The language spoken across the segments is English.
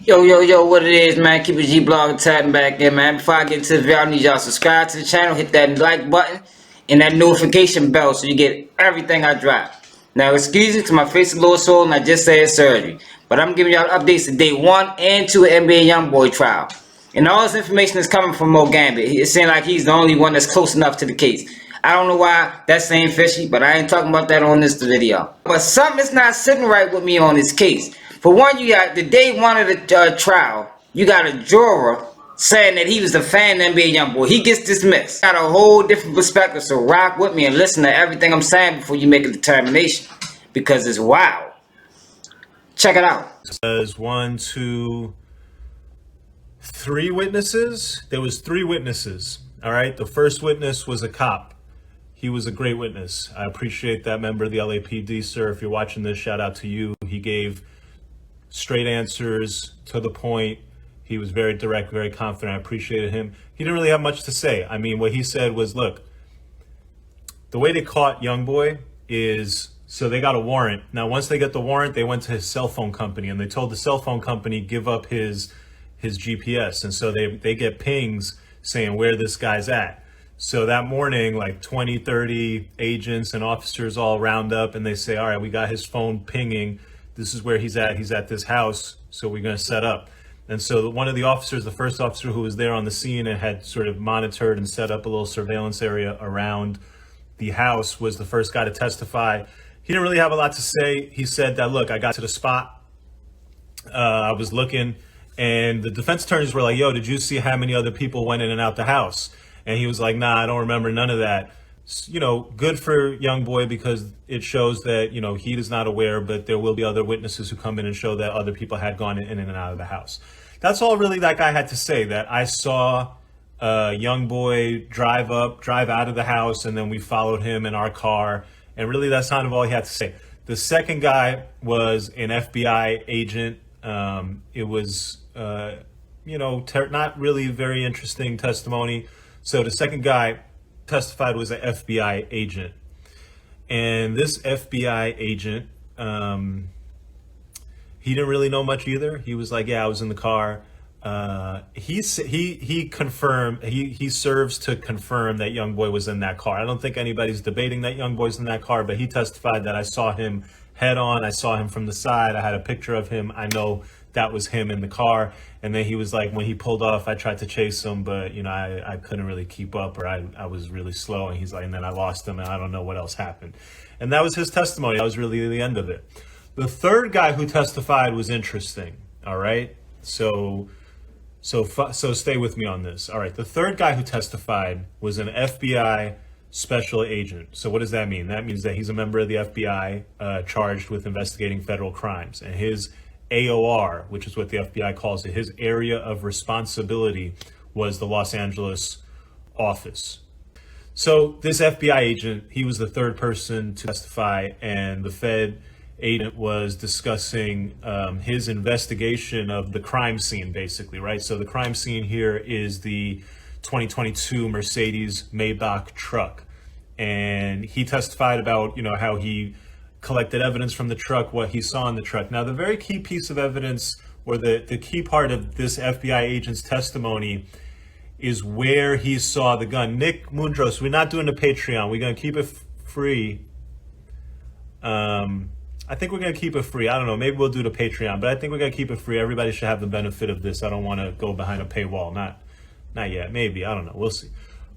Yo, what it is, man? Keep it G-Blog tapping back in, man. Before I get into the video, I need y'all to subscribe to the channel, hit that like button, and that notification bell so you get everything I drop. Now, excuse me, because my face is a little sore and I just had surgery. But I'm giving y'all updates to day 1 and 2 of NBA Youngboy trial. And all this information is coming from Mo Gambit. It seems like he's the only one that's close enough to the case. I don't know why that's saying Fishy, but I ain't talking about that on this video. But something's not sitting right with me on this case. For one, you got the day 1 of the trial, you got a juror saying that he was a fan of NBA Youngboy. He gets dismissed. Got a whole different perspective, so rock with me and listen to everything I'm saying before you make a determination. Because it's wild. Check it out. There's 1, 2, 3 witnesses. There was 3 witnesses. All right. The first witness was a cop. He was a great witness. I appreciate that member of the LAPD, sir. If you're watching this, shout out to you. He gave straight answers to the point. He was very direct, very confident. I appreciated him. He didn't really have much to say. I mean, what he said was, look, the way they caught Youngboy is, so they got a warrant. Now, once they get the warrant, they went to his cell phone company and they told the cell phone company, give up his GPS. And so they get pings saying where this guy's at. So that morning, like 20, 30 agents and officers all round up and they say, all right, we got his phone pinging. This is where he's at. He's at this house. So we're going to set up. And so one of the officers, the first officer who was there on the scene and had sort of monitored and set up a little surveillance area around the house, was the first guy to testify. He didn't really have a lot to say. He said that, look, I got to the spot. I was looking and the defense attorneys were like, yo, did you see how many other people went in and out the house? And he was like, nah, I don't remember none of that. You know, good for Youngboy because it shows that, you know, he is not aware, but there will be other witnesses who come in and show that other people had gone in and out of the house. That's all really that guy had to say, that I saw Youngboy drive out of the house, and then we followed him in our car. And really, that's not all he had to say. The second guy was an FBI agent. It was, you know, not really very interesting testimony. So the second guy testified was an FBI agent. And this FBI agent, he didn't really know much either. He was like, yeah, I was in the car. He confirmed, he serves to confirm that Youngboy was in that car. I don't think anybody's debating that Youngboy's in that car, but he testified that I saw him head on. I saw him from the side. I had a picture of him. I know that was him in the car. And then he was like, when he pulled off, I tried to chase him, but you know, I couldn't really keep up, or I was really slow. And he's like, and then I lost him and I don't know what else happened. And that was his testimony. That was really the end of it. The third guy who testified was interesting. All right. So stay with me on this. All right. The third guy who testified was an FBI special agent. So what does that mean? That means that he's a member of the FBI charged with investigating federal crimes. And his AOR, which is what the FBI calls it, his area of responsibility was the Los Angeles office. So this FBI agent, he was the third person to testify, and the Fed agent was discussing his investigation of the crime scene, basically, right? So the crime scene here is the 2022 Mercedes Maybach truck. And he testified about, you know, how he collected evidence from the truck, what he saw in the truck. Now, the very key piece of evidence, or the key part of this FBI agent's testimony, is where he saw the gun. Nick Mundros, we're not doing the Patreon. We're going to keep it free. I think we're going to keep it free. I don't know. Maybe we'll do the Patreon, but I think we're going to keep it free. Everybody should have the benefit of this. I don't want to go behind a paywall. Not yet. Maybe. I don't know. We'll see.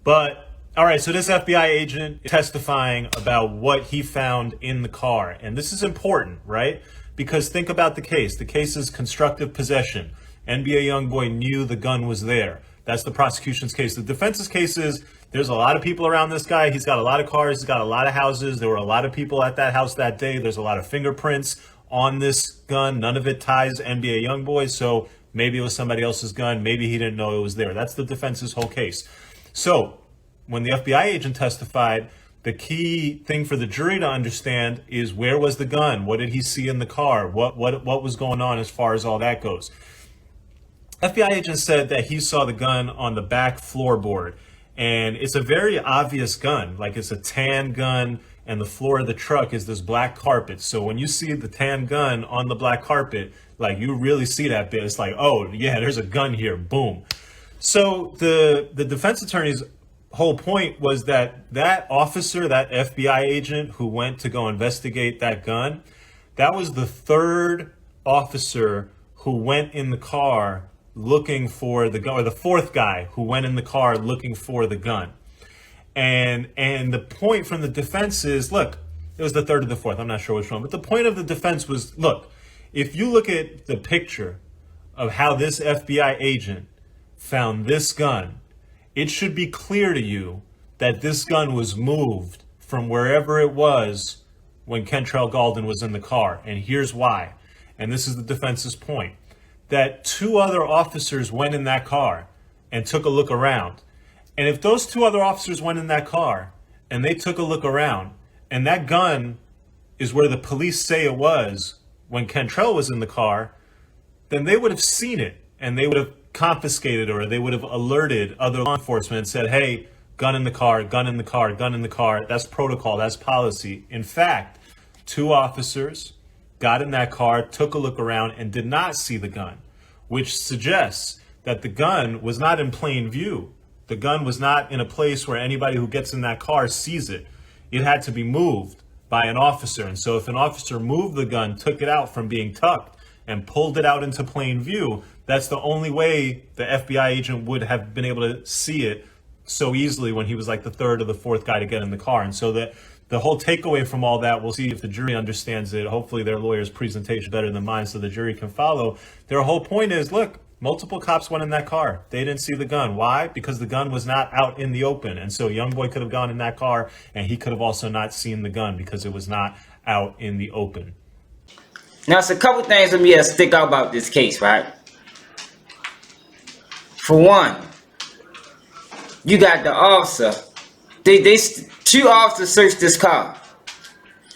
But all right, so this FBI agent is testifying about what he found in the car. And this is important, right? Because think about the case. The case is constructive possession. NBA Youngboy knew the gun was there. That's the prosecution's case. The defense's case is there's a lot of people around this guy. He's got a lot of cars. He's got a lot of houses. There were a lot of people at that house that day. There's a lot of fingerprints on this gun. None of it ties NBA Youngboy. So maybe it was somebody else's gun. Maybe he didn't know it was there. That's the defense's whole case. So when the FBI agent testified, the key thing for the jury to understand is, where was the gun? What did he see in the car? What was going on as far as all that goes? FBI agent said that he saw the gun on the back floorboard, and it's a very obvious gun. Like, it's a tan gun. and the floor of the truck is this black carpet. So when you see the tan gun on the black carpet, like you really see that bit. It's like, oh yeah, there's a gun here. Boom. So the defense attorney's whole point was that that officer, that FBI agent who went to go investigate that gun, that was the third officer who went in the car looking for the gun, or the fourth guy who went in the car looking for the gun. And the point from the defense is, look, it was the third or the fourth, I'm not sure which one, but the point of the defense was, look, if you look at the picture of how this FBI agent found this gun, it should be clear to you that this gun was moved from wherever it was when Kentrell Gaulden was in the car. And here's why. And this is the defense's point. That two other officers went in that car and took a look around. And if those two other officers went in that car and they took a look around, and that gun is where the police say it was when Kentrell was in the car, then they would have seen it and they would have confiscated, or they would have alerted other law enforcement and said, hey, gun in the car, gun in the car, gun in the car. That's protocol, that's policy. In fact, two officers got in that car, took a look around, and did not see the gun, which suggests that the gun was not in plain view. The gun was not in a place where anybody who gets in that car sees it. It had to be moved by an officer. And so if an officer moved the gun, took it out from being tucked, and pulled it out into plain view, that's the only way the FBI agent would have been able to see it so easily when he was like the third or the fourth guy to get in the car. And so that the whole takeaway from all that, we'll see if the jury understands it. Hopefully their lawyer's presentation is better than mine so the jury can follow. Their whole point is, look, multiple cops went in that car. They didn't see the gun. Why? Because the gun was not out in the open. And so Youngboy could have gone in that car and he could have also not seen the gun because it was not out in the open. Now, it's a couple things that me that stick out about this case, right? For one, you got the officer. Two officers searched this car.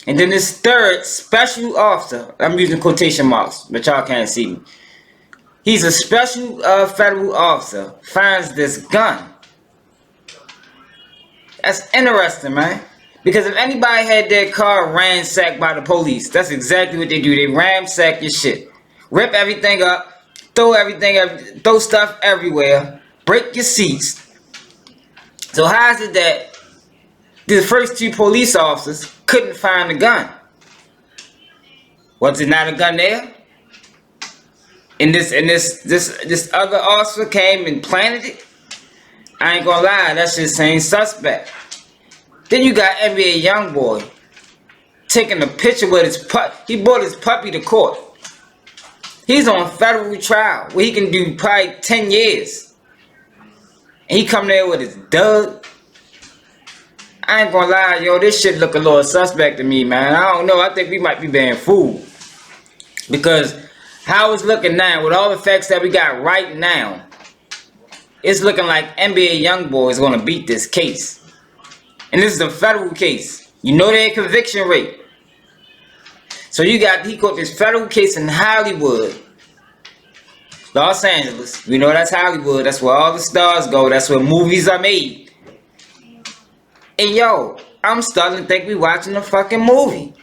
And then this third special officer, I'm using quotation marks, but y'all can't see me. He's a special federal officer, finds this gun. That's interesting, man. Because if anybody had their car ransacked by the police, that's exactly what they do. They ransack your shit. Rip everything up, throw stuff everywhere, break your seats. So how is it that the first two police officers couldn't find the gun? Was it not a gun there? And this other officer came and planted it? I ain't gonna lie, that's just same suspect. Then you got NBA Youngboy taking a picture with his puppy. He brought his puppy to court. He's on federal trial where he can do probably 10 years. And he come there with his dog. I ain't gonna lie, yo, this shit look a little suspect to me, man. I don't know, I think we might be being fooled. Because how it's looking now, with all the facts that we got right now, it's looking like NBA Youngboy is gonna beat this case. And this is a federal case. You know their conviction rate. So he got this federal case in Hollywood. Los Angeles. We know that's Hollywood. That's where all the stars go. That's where movies are made. And yo, I'm starting to think we watching a fucking movie.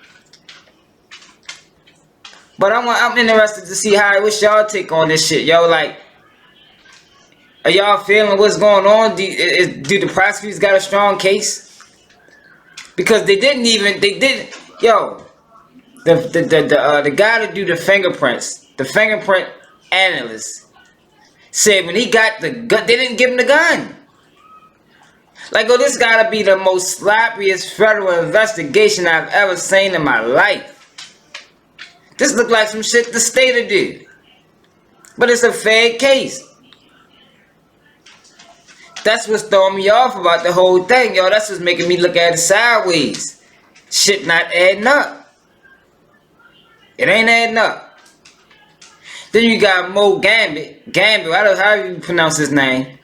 But I'm interested to see what's y'all take on this shit. Yo, like, are y'all feeling what's going on? Do the prosecutors got a strong case? Because the guy that do the fingerprints, the fingerprint analyst, said when he got the gun, they didn't give him the gun. Like, oh, this gotta be the most sloppiest federal investigation I've ever seen in my life. This look like some shit the state did. But it's a fair case. That's what's throwing me off about the whole thing, yo. That's what's making me look at it sideways. Shit not adding up. It ain't adding up. Then you got Mo Gambit. Gambit, how do you pronounce his name?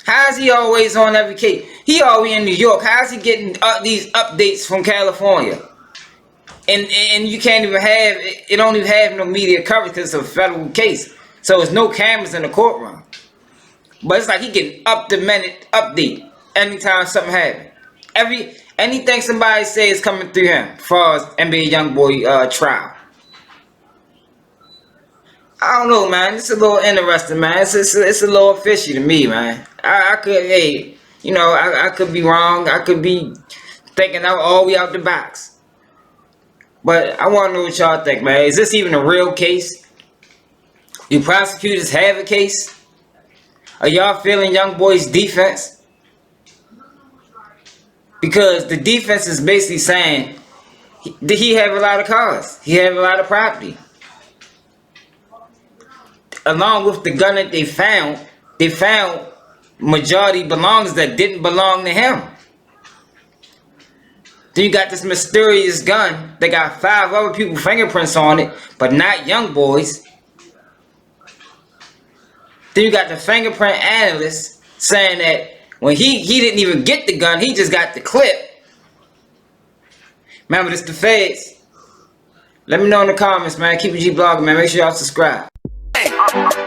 How is he always on every case? He always in New York. How is he getting these updates from California? And you can't even have, it don't even have no media coverage because it's a federal case. So there's no cameras in the courtroom. But it's like he getting up-to-minute update anytime something happens. Every anything somebody say is coming through him as far as NBA Youngboy trial. I don't know, man. It's a little interesting, man. It's a little fishy to me, man. I could, hey, you know, I could be wrong. I could be thinking out all the way out the box. But I want to know what y'all think, man. Is this even a real case? Do prosecutors have a case? Are y'all feeling Youngboy's defense? Because the defense is basically saying he have a lot of cars. He have a lot of property. Along with the gun that they found majority belongings that didn't belong to him. Then you got this mysterious gun that got 5 other people's fingerprints on it, but not Youngboy's. Then you got the fingerprint analyst saying that when he didn't even get the gun, he just got the clip. Remember, this the feds. Let me know in the comments, man. Keep it G blogging, man. Make sure y'all subscribe.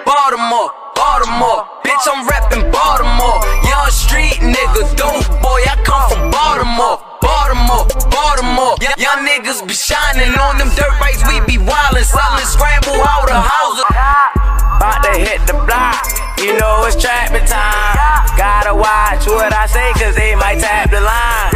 Baltimore, Baltimore, bitch, I'm reppin' Baltimore. Young street nigga, dope boy, I come from Baltimore. Baltimore, Baltimore, young niggas be shining on them dirt bikes, we be wildin', sellin' scramble out the houses. About to hit the block, you know it's trapping time. Gotta watch what I say, cause they might tap the line.